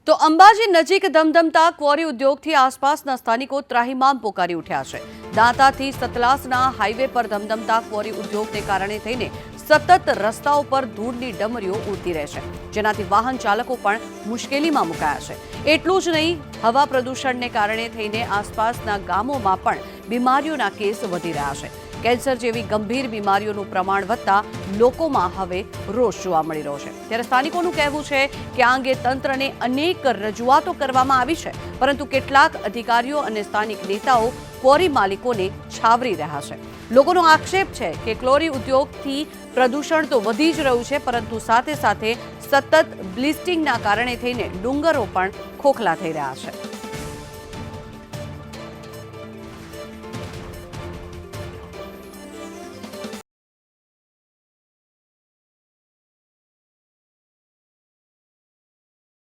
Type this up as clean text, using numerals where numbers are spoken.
તો અંબાજી નજીક ધમધમતા ક્વોરી ઉદ્યોગથી આસપાસના સ્થાનિકો ત્રાહિમામ પોકારી ઉઠ્યા છે। દાંતાથી સતલાસના હાઈવે પર ધમધમતા ક્વોરી ઉદ્યોગને કારણે થઈને સતત રસ્તાઓ પર ધૂળની ડમરીઓ ઉડતી રહે છે, જેનાથી વાહન ચાલકો પણ મુશ્કેલીમાં મુકાયા છે। એટલું જ નહીં, હવા પ્રદૂષણને કારણે થઈને આસપાસના ગામોમાં પણ બીમારીઓના કેસ વધી રહ્યા છે। કેન્સર જેવી ગંભીર બીમારીઓનું પ્રમાણ વધતા લોકોમાં હવે રોષ જોવા મળી રહ્યો છે। ત્યારે સ્થાનિકોનું કહેવું છે કે આ અંગે તંત્રને અનેક રજૂઆતો કરવામાં આવી છે, પરંતુ કેટલાક અધિકારીઓ અને સ્થાનિક નેતાઓ ક્વોરી માલિકોને છાવરી રહ્યા છે। લોકોનો આક્ષેપ છે કે ક્વોરી ઉદ્યોગથી પ્રદૂષણ તો વધી જ રહ્યું છે, પરંતુ સાથે સાથે સતત બ્લિસ્ટિંગના કારણે થઈને ડુંગરો પણ ખોખલા થઈ રહ્યા છે।